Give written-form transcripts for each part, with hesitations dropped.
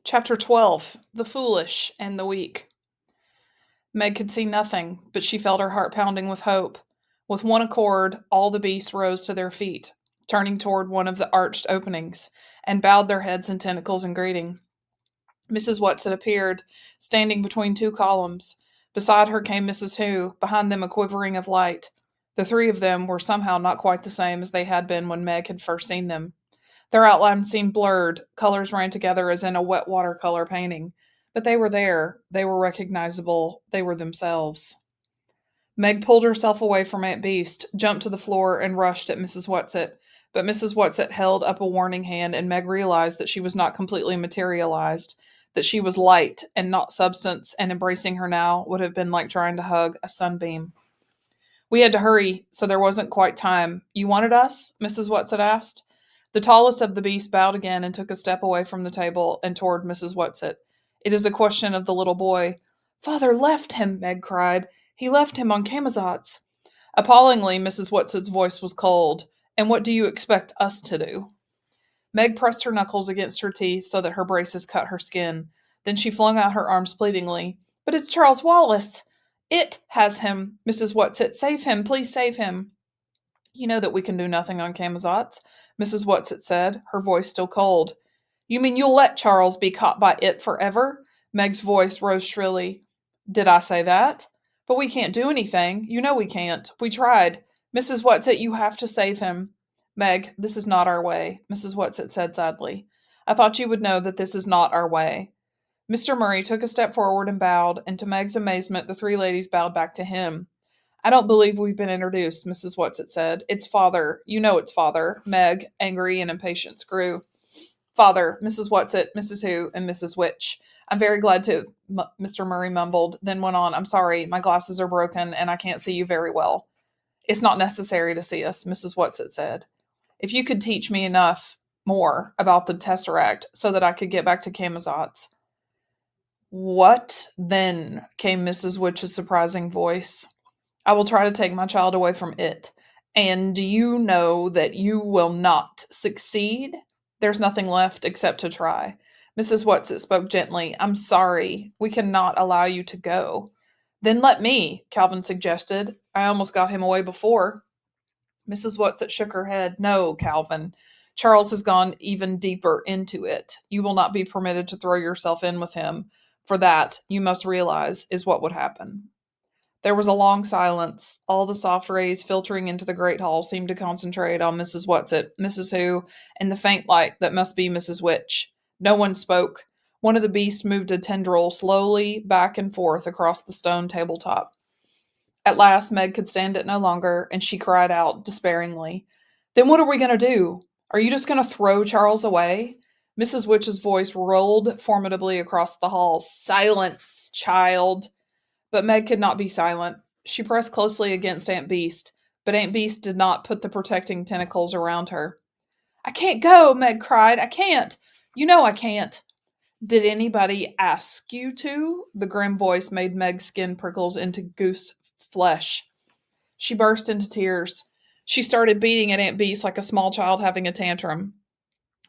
Chapter 12 The Foolish and the Weak. Meg could see nothing, but she felt her heart pounding with hope. With one accord, all the beasts rose to their feet, turning toward one of the arched openings, and bowed their heads and tentacles in greeting. Mrs. Whatsit appeared, standing between two columns. Beside her came Mrs. Who, behind them a quivering of light. The three of them were somehow not quite the same as they had been when Meg had first seen them. Their outlines seemed blurred, colors ran together as in a wet watercolor painting. But they were there, they were recognizable, they were themselves. Meg pulled herself away from Aunt Beast, jumped to the floor, and rushed at Mrs. Whatsit. But Mrs. Whatsit held up a warning hand, and Meg realized that she was not completely materialized, that she was light and not substance, and embracing her now would have been like trying to hug a sunbeam. We had to hurry, so there wasn't quite time. You wanted us? Mrs. Whatsit asked. The tallest of the beasts bowed again and took a step away from the table and toward Mrs. Whatsit. It is a question of the little boy. Father left him, Meg cried. He left him on Camazotz. Appallingly, Mrs. Whatsit's voice was cold. And what do you expect us to do? Meg pressed her knuckles against her teeth so that her braces cut her skin. Then she flung out her arms pleadingly. But it's Charles Wallace. It has him. Mrs. Whatsit, save him. Please save him. You know that we can do nothing on Camazotz, Mrs. Whatsit said, her voice still cold. You mean you'll let Charles be caught by it forever? Meg's voice rose shrilly. Did I say that? But we can't do anything. You know we can't. We tried. Mrs. Whatsit, you have to save him. Meg, this is not our way, Mrs. Whatsit said sadly. I thought you would know that this is not our way. Mr. Murray took a step forward and bowed, and to Meg's amazement, the three ladies bowed back to him. I don't believe we've been introduced, Mrs. Whatsit said. It's Father. You know it's Father. Meg, angry and impatient, grew. Father, Mrs. Whatsit, Mrs. Who, and Mrs. Witch. I'm very glad to, Mr. Murray mumbled, then went on, I'm sorry, my glasses are broken, and I can't see you very well. It's not necessary to see us, Mrs. Whatsit said. If you could teach me enough more about the Tesseract so that I could get back to Camazotz. What then? Came Mrs. Witch's surprising voice. I will try to take my child away from it. And do you know that you will not succeed? There's nothing left except to try. Mrs. Whatsit spoke gently. I'm sorry. We cannot allow you to go. Then let me, Calvin suggested. I almost got him away before. Mrs. Whatsit shook her head. No, Calvin. Charles has gone even deeper into it. You will not be permitted to throw yourself in with him. For that, you must realize, is what would happen. There was a long silence. All the soft rays filtering into the great hall seemed to concentrate on Mrs. Whatsit, Mrs. Who, and the faint light that must be Mrs. Witch. No one spoke. One of the beasts moved a tendril slowly back and forth across the stone tabletop. At last, Meg could stand it no longer, and she cried out despairingly, Then what are we going to do? Are you just going to throw Charles away? Mrs. Witch's voice rolled formidably across the hall. Silence, child. But Meg could not be silent. She pressed closely against Aunt Beast, but Aunt Beast did not put the protecting tentacles around her. I can't go, Meg cried. I can't. You know I can't. Did anybody ask you to? The grim voice made Meg's skin prickles into goose flesh. She burst into tears. She started beating at Aunt Beast like a small child having a tantrum.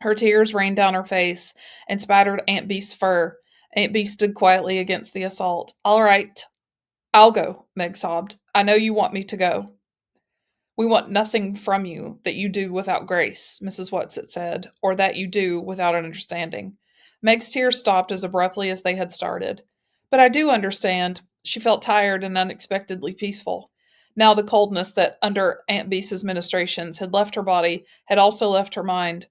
Her tears rained down her face and spattered Aunt Beast's fur. Aunt Beast stood quietly against the assault. All right, I'll go, Meg sobbed. I know you want me to go. We want nothing from you that you do without grace, Mrs. Whatsit said, or that you do without an understanding. Meg's tears stopped as abruptly as they had started. But I do understand. She felt tired and unexpectedly peaceful. Now the coldness that, under Aunt Beast's ministrations, had left her body had also left her mind.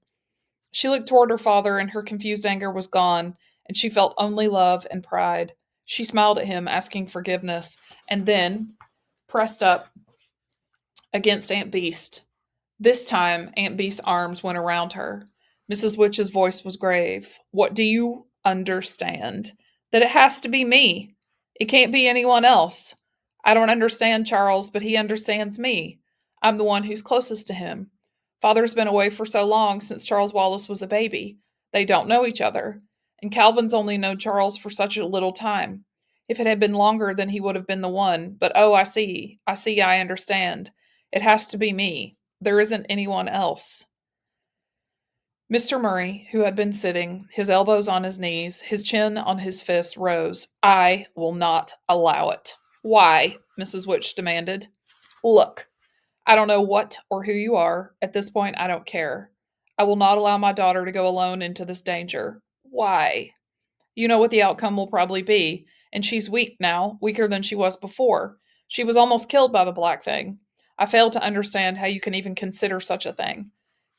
She looked toward her father, and her confused anger was gone, and she felt only love and pride. She smiled at him, asking forgiveness, and then pressed up against Aunt Beast. This time, Aunt Beast's arms went around her. Mrs. Witch's voice was grave. What do you understand? That it has to be me. It can't be anyone else. I don't understand Charles, but he understands me. I'm the one who's closest to him. Father's been away for so long since Charles Wallace was a baby. They don't know each other. And Calvin's only known Charles for such a little time. If it had been longer, then he would have been the one. But oh, I understand. It has to be me. There isn't anyone else. Mr. Murray, who had been sitting, his elbows on his knees, his chin on his fist, rose. I will not allow it. Why? Mrs. Witch demanded. Look, I don't know what or who you are. At this point, I don't care. I will not allow my daughter to go alone into this danger. Why? You know what the outcome will probably be. And she's weak now, weaker than she was before. She was almost killed by the black thing. I fail to understand how you can even consider such a thing.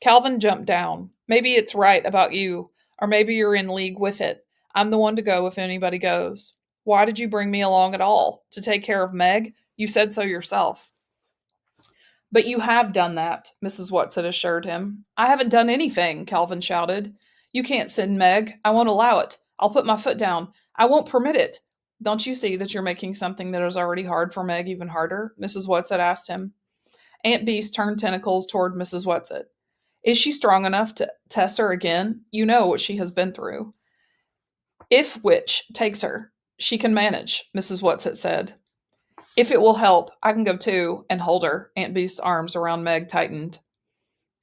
Calvin jumped down. Maybe it's right about you, or maybe you're in league with it. I'm the one to go if anybody goes. Why did you bring me along at all? To take care of Meg? You said so yourself. But you have done that, Mrs. Watson assured him. I haven't done anything, Calvin shouted. You can't send Meg. I won't allow it. I'll put my foot down. I won't permit it. Don't you see that you're making something that is already hard for Meg even harder? Mrs. Watson asked him. Aunt Beast turned tentacles toward Mrs. Watson. Is she strong enough to tesser again? You know what she has been through. If Witch takes her, she can manage, Mrs. Watson said. If it will help, I can go too and hold her. Aunt Beast's arms around Meg tightened.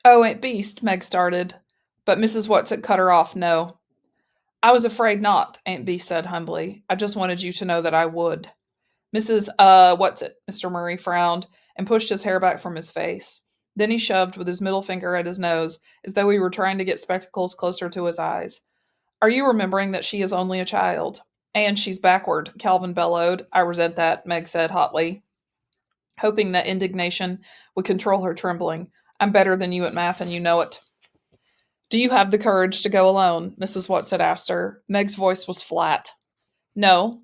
Oh, Aunt Beast, Meg started, but Mrs. Watson cut her off. No. I was afraid not, Aunt Beast said humbly. I just wanted you to know that I would. What's it? Mr. Murray frowned and pushed his hair back from his face. Then he shoved with his middle finger at his nose, as though he were trying to get spectacles closer to his eyes. Are you remembering that she is only a child? And she's backward, Calvin bellowed. I resent that, Meg said hotly, hoping that indignation would control her trembling. I'm better than you at math, and you know it. Do you have the courage to go alone? Mrs. Watson asked her. Meg's voice was flat. No,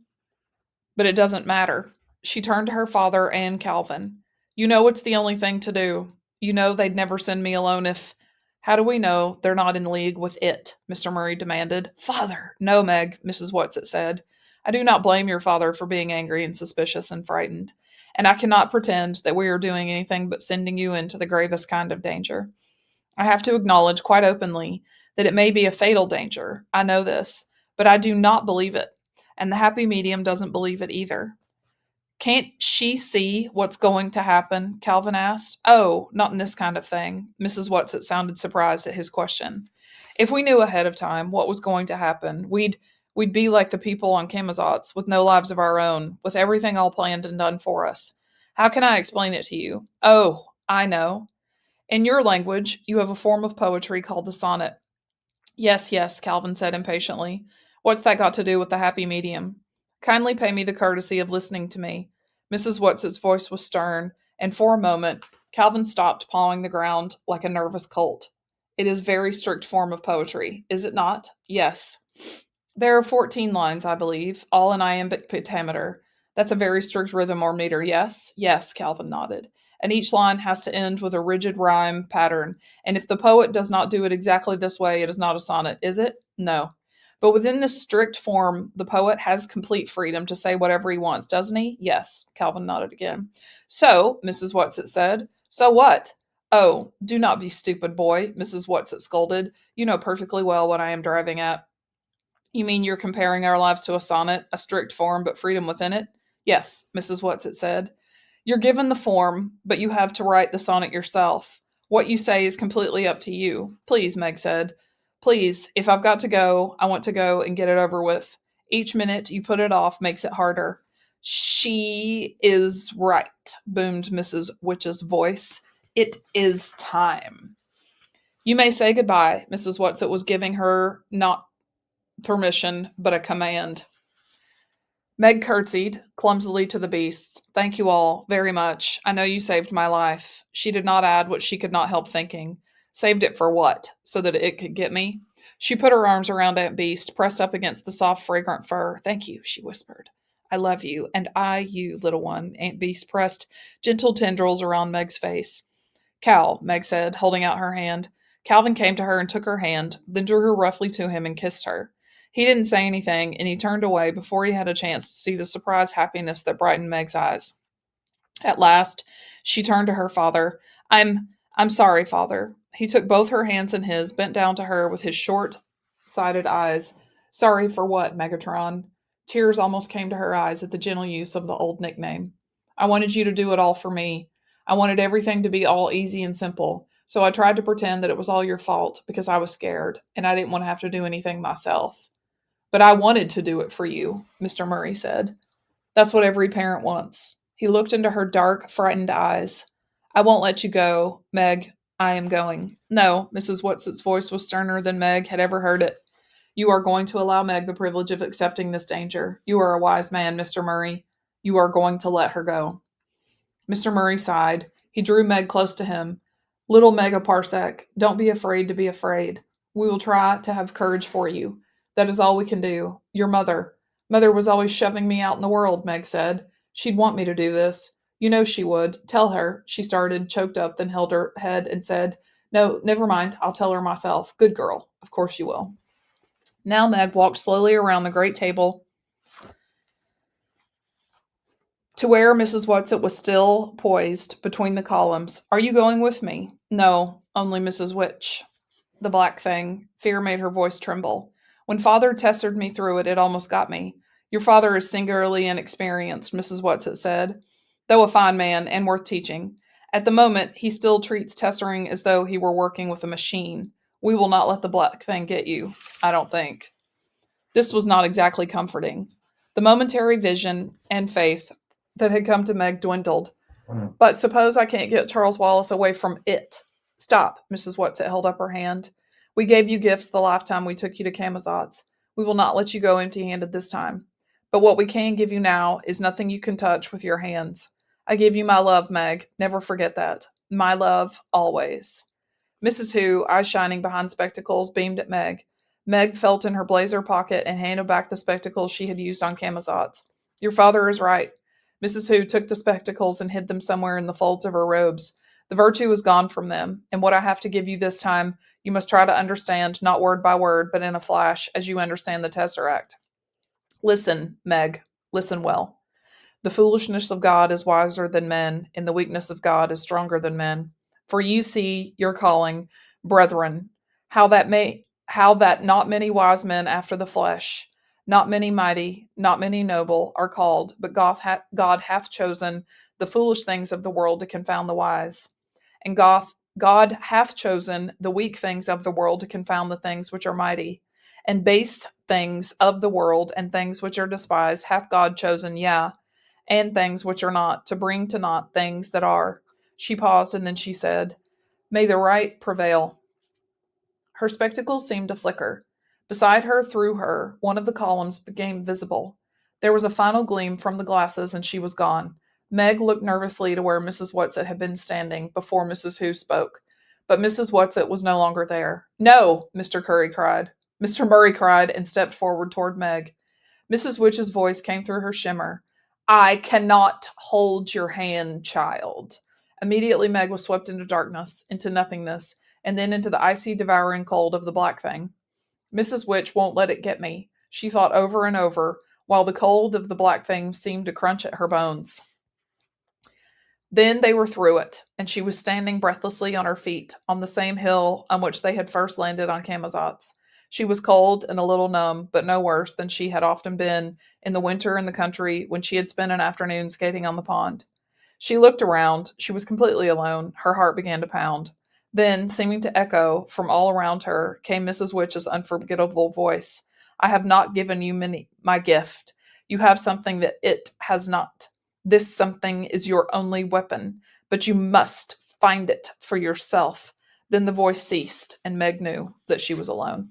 but it doesn't matter. She turned to her father and Calvin. You know it's the only thing to do. You know they'd never send me alone if... How do we know they're not in league with it? Mr. Murray demanded. Father! No, Meg, Mrs. Watson said. I do not blame your father for being angry and suspicious and frightened, and I cannot pretend that we are doing anything but sending you into the gravest kind of danger. I have to acknowledge quite openly that it may be a fatal danger. I know this, but I do not believe it, and the happy medium doesn't believe it either. Can't she see what's going to happen? Calvin asked. Oh, not in this kind of thing. Mrs. Watson sounded surprised at his question. If we knew ahead of time what was going to happen, we'd be like the people on Camazotz, with no lives of our own, with everything all planned and done for us. How can I explain it to you? Oh, I know. In your language, you have a form of poetry called the sonnet. Yes, yes, Calvin said impatiently. What's that got to do with the happy medium? Kindly pay me the courtesy of listening to me. Mrs. Watson's voice was stern, and for a moment, Calvin stopped pawing the ground like a nervous colt. It is very strict form of poetry, is it not? Yes. There are 14 lines, I believe, all in iambic pentameter. That's a very strict rhythm or meter, yes? Yes, Calvin nodded. And each line has to end with a rigid rhyme pattern, and if the poet does not do it exactly this way, it is not a sonnet, is it? No. But within this strict form, the poet has complete freedom to say whatever he wants, doesn't he? Yes, Calvin nodded again. So, Mrs. Watson said, so what? Oh, do not be stupid, boy, Mrs. Watson scolded. You know perfectly well what I am driving at. You mean you're comparing our lives to a sonnet, a strict form, but freedom within it? Yes, Mrs. Watson said. You're given the form, but you have to write the sonnet yourself. What you say is completely up to you. Please, Meg said. Please, if I've got to go, I want to go and get it over with. Each minute you put it off makes it harder. She is right, boomed Mrs. Witch's voice. It is time. You may say goodbye, Mrs. Watson was giving her not permission, but a command. Meg curtsied clumsily to the beasts. Thank you all very much. I know you saved my life. She did not add what she could not help thinking. Saved it for what? So that it could get me? She put her arms around Aunt Beast, pressed up against the soft, fragrant fur. Thank you, she whispered. I love you, and I you, little one. Aunt Beast pressed gentle tendrils around Meg's face. Cal, Meg said, holding out her hand. Calvin came to her and took her hand, then drew her roughly to him and kissed her. He didn't say anything, and he turned away before he had a chance to see the surprised happiness that brightened Meg's eyes. At last, she turned to her father. I'm sorry, father. He took both her hands in his, bent down to her with his short-sighted eyes. Sorry for what, Megatron? Tears almost came to her eyes at the gentle use of the old nickname. I wanted you to do it all for me. I wanted everything to be all easy and simple, So I tried to pretend that it was all your fault because I was scared and I didn't want to have to do anything myself. But I wanted to do it for you, Mr. Murray said. That's what every parent wants. He looked into her dark, frightened eyes. I won't let you go, Meg. I am going. No, Mrs. Whatsit's voice was sterner than Meg had ever heard it. You are going to allow Meg the privilege of accepting this danger. You are a wise man, Mr. Murray. You are going to let her go. Mr. Murray sighed. He drew Meg close to him. Little Megaparsec, don't be afraid to be afraid. We will try to have courage for you. That is all we can do. Your mother. Mother was always shoving me out in the world, Meg said. She'd want me to do this. You know she would. Tell her. She started, choked up, then held her head and said, No, never mind. I'll tell her myself. Good girl. Of course you will. Now Meg walked slowly around the great table to where Mrs. Whatsit was still poised between the columns. Are you going with me? No, only Mrs. Witch. The black thing. Fear made her voice tremble. When Father tessered me through it, it almost got me. Your father is singularly inexperienced, Mrs. Whatsit said, though a fine man and worth teaching. At the moment, he still treats tessering as though he were working with a machine. We will not let the black thing get you, I don't think. This was not exactly comforting. The momentary vision and faith that had come to Meg dwindled. But suppose I can't get Charles Wallace away from it. Stop, Mrs. Whatsit held up her hand. We gave you gifts the lifetime we took you to Camazotz. We will not let you go empty-handed this time. But what we can give you now is nothing you can touch with your hands. I give you my love, Meg. Never forget that. My love, always. Mrs. Who, eyes shining behind spectacles, beamed at Meg. Meg felt in her blazer pocket and handed back the spectacles she had used on Camazotz. Your father is right. Mrs. Who took the spectacles and hid them somewhere in the folds of her robes. The virtue is gone from them, and what I have to give you this time, you must try to understand, not word by word, but in a flash, as you understand the Tesseract. Listen, Meg, listen well. The foolishness of God is wiser than men, and the weakness of God is stronger than men. For you see your calling, brethren, how that not many wise men after the flesh, not many mighty, not many noble, are called, but God hath chosen the foolish things of the world to confound the wise. And God hath chosen the weak things of the world to confound the things which are mighty. And base things of the world and things which are despised hath God chosen, yea, and things which are not, to bring to naught things that are. She paused, and then she said, May the right prevail. Her spectacles seemed to flicker. Beside her, through her, one of the columns became visible. There was a final gleam from the glasses, and she was gone. Meg looked nervously to where Mrs. Whatsit had been standing before Mrs. Who spoke. But Mrs. Whatsit was no longer there. No, Mr. Murray cried, and stepped forward toward Meg. Mrs. Witch's voice came through her shimmer. I cannot hold your hand, child. Immediately Meg was swept into darkness, into nothingness, and then into the icy, devouring cold of the black thing. Mrs. Witch won't let it get me, she thought over and over, while the cold of the black thing seemed to crunch at her bones. Then they were through it, and she was standing breathlessly on her feet, on the same hill on which they had first landed on Camazotz. She was cold and a little numb, but no worse than she had often been in the winter in the country when she had spent an afternoon skating on the pond. She looked around. She was completely alone. Her heart began to pound. Then, seeming to echo from all around her, came Mrs. Witch's unforgettable voice. I have not given you my gift. You have something that it has not. This something is your only weapon, but you must find it for yourself. Then the voice ceased, and Meg knew that she was alone.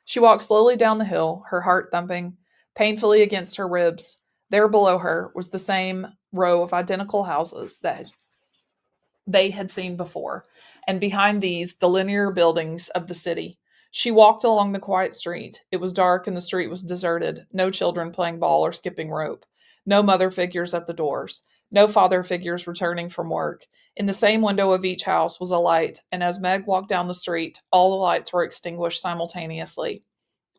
She walked slowly down the hill, her heart thumping painfully against her ribs. There below her was the same row of identical houses that they had seen before, and behind these the linear buildings of the city. She walked along the quiet street. It was dark and the street was deserted. No children playing ball or skipping rope. No mother figures at the doors. No father figures returning from work. In the same window of each house was a light, and as Meg walked down the street, all the lights were extinguished simultaneously.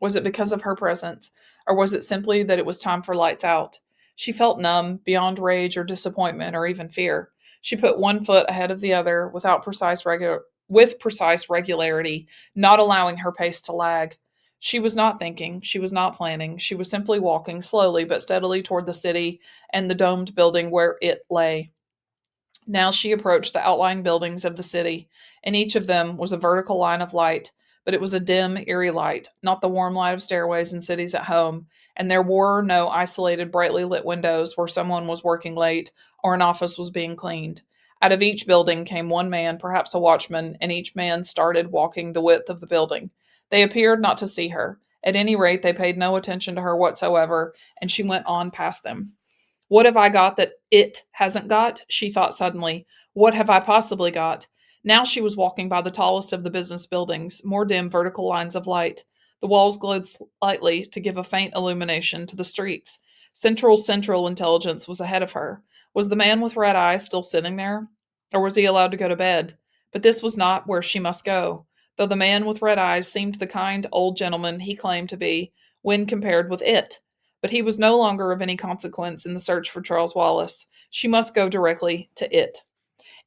Was it because of her presence, or was it simply that it was time for lights out? She felt numb, beyond rage or disappointment or even fear. She put one foot ahead of the other with precise regularity, not allowing her pace to lag. She was not thinking, she was not planning, she was simply walking slowly but steadily toward the city and the domed building where it lay. Now she approached the outlying buildings of the city, and each of them was a vertical line of light, but it was a dim, eerie light, not the warm light of stairways in cities at home, and there were no isolated, brightly lit windows where someone was working late or an office was being cleaned. Out of each building came one man, perhaps a watchman, and each man started walking the width of the building. They appeared not to see her. At any rate, they paid no attention to her whatsoever, and she went on past them. What have I got that it hasn't got? She thought suddenly. What have I possibly got? Now she was walking by the tallest of the business buildings, more dim vertical lines of light. The walls glowed slightly to give a faint illumination to the streets. Central Intelligence was ahead of her. Was the man with red eyes still sitting there? Or was he allowed to go to bed? But this was not where she must go, though the man with red eyes seemed the kind old gentleman he claimed to be when compared with it. But he was no longer of any consequence in the search for Charles Wallace. She must go directly to it.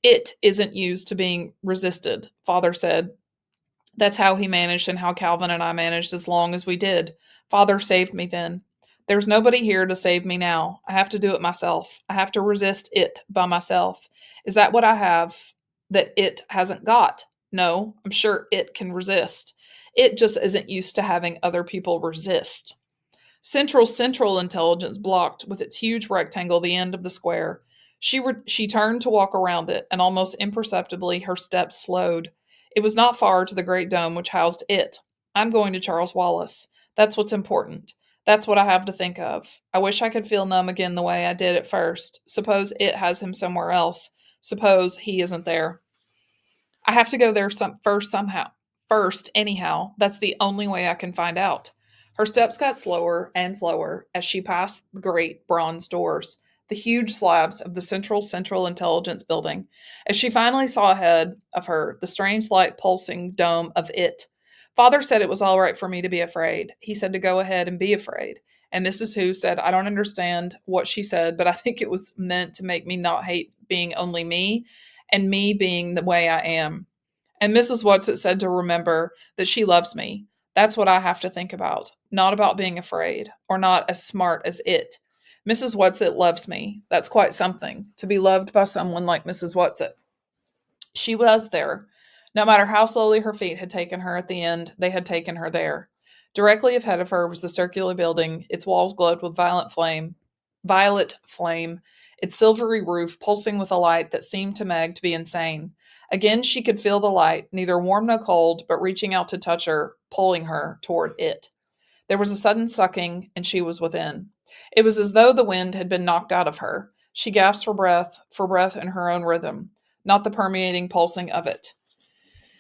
It isn't used to being resisted, Father said. That's how he managed and how Calvin and I managed as long as we did. Father saved me then. There's nobody here to save me now. I have to do it myself. I have to resist it by myself. Is that what I have that it hasn't got? No, I'm sure it can resist. It just isn't used to having other people resist. Central Intelligence blocked with its huge rectangle the end of the square. She turned to walk around it, and almost imperceptibly her steps slowed. It was not far to the great dome which housed it. I'm going to Charles Wallace. That's what's important. That's what I have to think of. I wish I could feel numb again the way I did at first. Suppose it has him somewhere else. Suppose he isn't there. I have to go there first somehow. First, anyhow. That's the only way I can find out. Her steps got slower and slower as she passed the great bronze doors, the huge slabs of the Central Intelligence Building, as she finally saw ahead of her the strange light pulsing dome of it. Father said it was all right for me to be afraid. He said to go ahead and be afraid. And Mrs. Who said, I don't understand what she said, but I think it was meant to make me not hate being only me and me being the way I am. And Mrs. Whatsit said to remember that she loves me. That's what I have to think about, not about being afraid or not as smart as it. Mrs. Whatsit loves me. That's quite something, to be loved by someone like Mrs. Whatsit. She was there. No matter how slowly her feet had taken her at the end, they had taken her there. Directly ahead of her was the circular building. Its walls glowed with violet flame, its silvery roof pulsing with a light that seemed to Meg to be insane. Again she could feel the light, neither warm nor cold, but reaching out to touch her, pulling her toward it. There was a sudden sucking, and she was within. It was as though the wind had been knocked out of her. She gasped for breath in her own rhythm, not the permeating pulsing of it.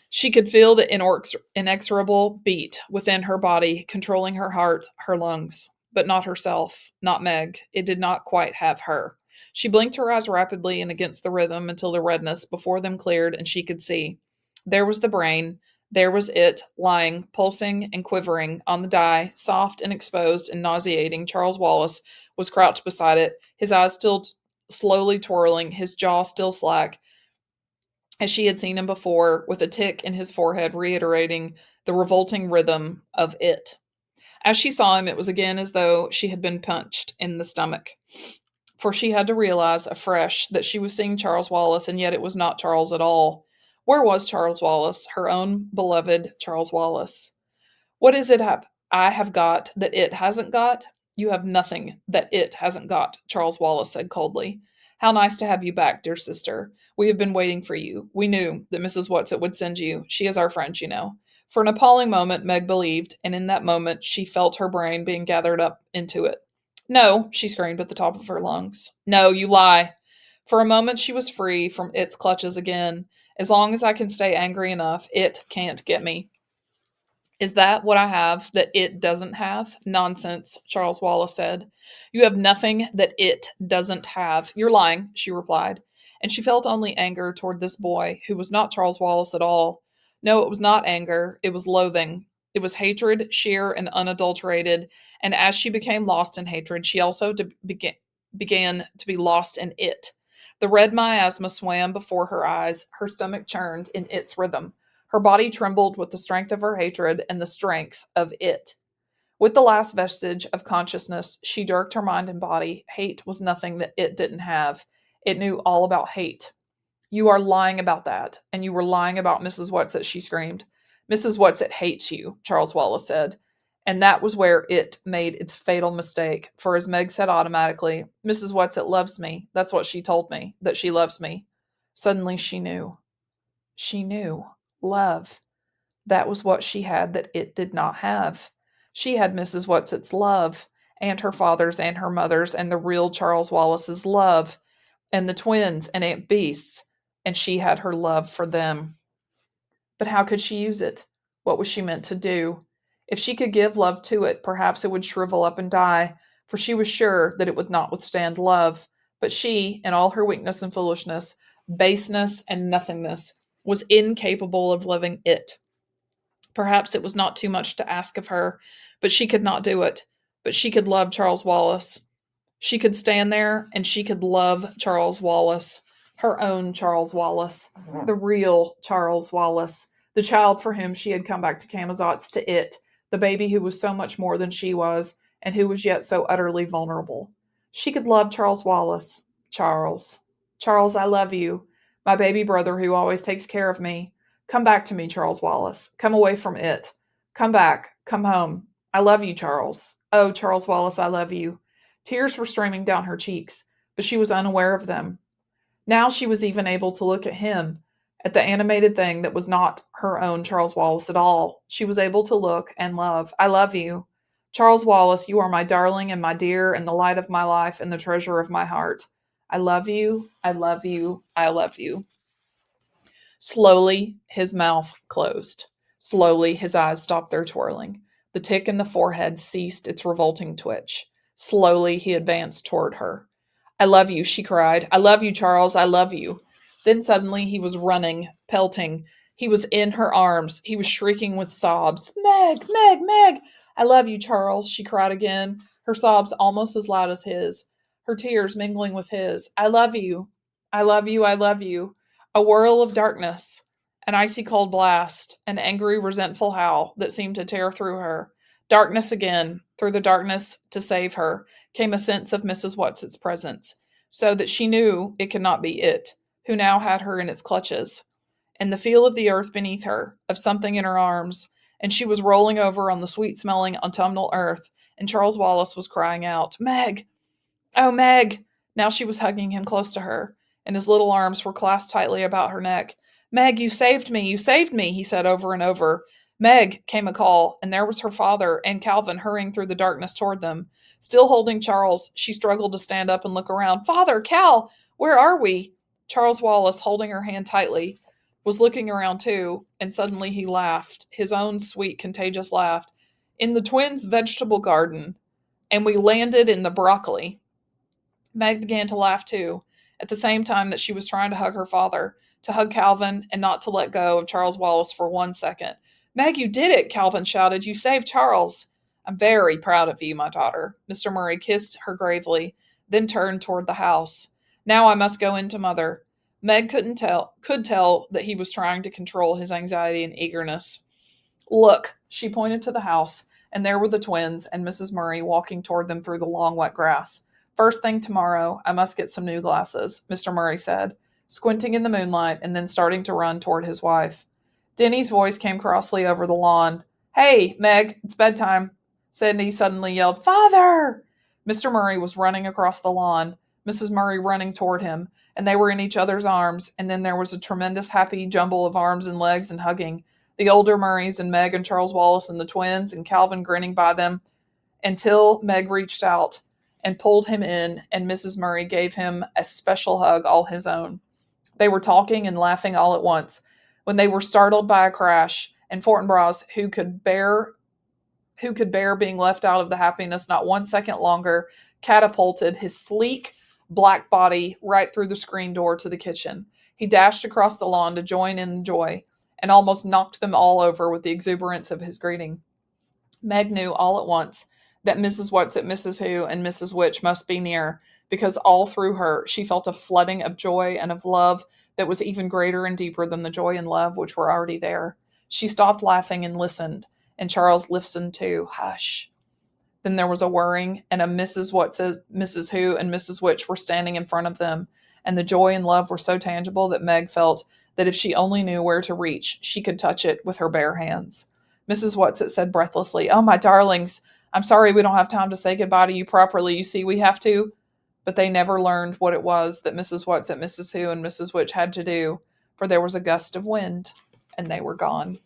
She could feel the inexorable beat within her body, controlling her heart, her lungs, but not herself, not Meg. It did not quite have her. She blinked her eyes rapidly and against the rhythm until the redness before them cleared and she could see. There was the brain. There was it, lying, pulsing and quivering on the die, soft and exposed and nauseating. Charles Wallace was crouched beside it, his eyes still slowly twirling, his jaw still slack, as she had seen him before, with a tick in his forehead reiterating the revolting rhythm of it. As she saw him, it was again as though she had been punched in the stomach, for she had to realize afresh that she was seeing Charles Wallace, and yet it was not Charles at all. Where was Charles Wallace, her own beloved Charles Wallace? What is it I have got that it hasn't got? You have nothing that it hasn't got, Charles Wallace said coldly. How nice to have you back, dear sister. We have been waiting for you. We knew that Mrs. Whatsit would send you. She is our friend, you know. For an appalling moment, Meg believed, and in that moment she felt her brain being gathered up into it. No, she screamed at the top of her lungs. No, you lie. For a moment she was free from its clutches again. As long as I can stay angry enough, it can't get me. Is that what I have that it doesn't have? Nonsense, Charles Wallace said. You have nothing that it doesn't have. You're lying, she replied. And she felt only anger toward this boy, who was not Charles Wallace at all. No, it was not anger, it was loathing. It was hatred, sheer and unadulterated, and as she became lost in hatred, she also began to be lost in it. The red miasma swam before her eyes, her stomach churned in its rhythm. Her body trembled with the strength of her hatred and the strength of it. With the last vestige of consciousness, she jerked her mind and body. Hate was nothing that it didn't have. It knew all about hate. You are lying about that, and you were lying about Mrs. Whatsit, she screamed. Mrs. Whatsit hates you, Charles Wallace said. And that was where it made its fatal mistake, for as Meg said automatically, Mrs. Whatsit loves me. That's what she told me, that she loves me. Suddenly she knew. She knew. Love. That was what she had that it did not have. She had Mrs. Whatsit's love, and her father's and her mother's, and the real Charles Wallace's love, and the twins and Aunt Beast's, and she had her love for them. But how could she use it? What was she meant to do? If she could give love to it, perhaps it would shrivel up and die, for she was sure that it would not withstand love. But she, in all her weakness and foolishness, baseness and nothingness, was incapable of loving it. Perhaps it was not too much to ask of her, but she could not do it. But she could love Charles Wallace. She could stand there and she could love Charles Wallace, her own Charles Wallace, the real Charles Wallace, the child for whom she had come back to Camazotz, to it, the baby who was so much more than she was and who was yet so utterly vulnerable. She could love Charles Wallace. Charles. Charles, I love you. My baby brother who always takes care of me. Come back to me, Charles Wallace. Come away from it. Come back. Come home. I love you, Charles. Oh, Charles Wallace, I love you. Tears were streaming down her cheeks, but she was unaware of them. Now she was even able to look at him, at the animated thing that was not her own Charles Wallace at all. She was able to look and love. I love you. Charles Wallace, you are my darling and my dear and the light of my life and the treasure of my heart. I love you. I love you. I love you. Slowly, his mouth closed. Slowly, his eyes stopped their twirling. The tick in the forehead ceased its revolting twitch. Slowly, he advanced toward her. I love you, she cried. I love you, Charles. I love you. Then suddenly he was running, pelting. He was in her arms. He was shrieking with sobs. Meg, Meg, Meg! I love you, Charles, she cried again, her sobs almost as loud as his, her tears mingling with his. I love you. I love you. I love you. A whirl of darkness, an icy cold blast, an angry, resentful howl that seemed to tear through her. Darkness again, through the darkness to save her, came a sense of Mrs. Whatsit's presence, so that she knew it could not be it, who now had her in its clutches, and the feel of the earth beneath her, of something in her arms, and she was rolling over on the sweet-smelling autumnal earth, and Charles Wallace was crying out, Meg! Oh, Meg! Now she was hugging him close to her, and his little arms were clasped tightly about her neck. Meg, you saved me, he said over and over. Meg, came a call, and there was her father and Calvin hurrying through the darkness toward them. Still holding Charles, she struggled to stand up and look around. Father, Cal, where are we? Charles Wallace, holding her hand tightly, was looking around too, and suddenly he laughed, his own sweet, contagious laugh. In the twins' vegetable garden, and we landed in the broccoli. Meg began to laugh too, at the same time that she was trying to hug her father, to hug Calvin, and not to let go of Charles Wallace for 1 second. Meg, you did it, Calvin shouted. You saved Charles. I'm very proud of you, my daughter. Mr. Murray kissed her gravely, then turned toward the house. Now I must go in to Mother. Meg could tell that he was trying to control his anxiety and eagerness. Look, she pointed to the house, and there were the twins and Mrs. Murray walking toward them through the long, wet grass. First thing tomorrow, I must get some new glasses, Mr. Murray said, squinting in the moonlight and then starting to run toward his wife. Denny's voice came crossly over the lawn. Hey, Meg, it's bedtime. Sidney suddenly yelled, Father! Mr. Murray was running across the lawn, Mrs. Murray running toward him, and they were in each other's arms, and then there was a tremendous happy jumble of arms and legs and hugging. The older Murrays and Meg and Charles Wallace and the twins and Calvin grinning by them, until Meg reached out and pulled him in, and Mrs. Murray gave him a special hug all his own. They were talking and laughing all at once, when they were startled by a crash, and Fortinbras, who could bear being left out of the happiness not 1 second longer, catapulted his sleek black body right through the screen door to the kitchen. He dashed across the lawn to join in the joy, and almost knocked them all over with the exuberance of his greeting. Meg knew all at once that Mrs. Whatsit, Mrs. Who, and Mrs. Which must be near, because all through her she felt a flooding of joy and of love that was even greater and deeper than the joy and love which were already there. She stopped laughing and listened, and Charles listened too. Hush. Then there was a whirring, and a Mrs. Whatsit, Mrs. Who, and Mrs. Which were standing in front of them, and the joy and love were so tangible that Meg felt that if she only knew where to reach, she could touch it with her bare hands. Mrs. Whatsit said breathlessly, "Oh, my darlings, I'm sorry we don't have time to say goodbye to you properly. You see, we have to." But they never learned what it was that Mrs. Whatsit, Mrs. Who, and Mrs. Which had to do, for there was a gust of wind, and they were gone.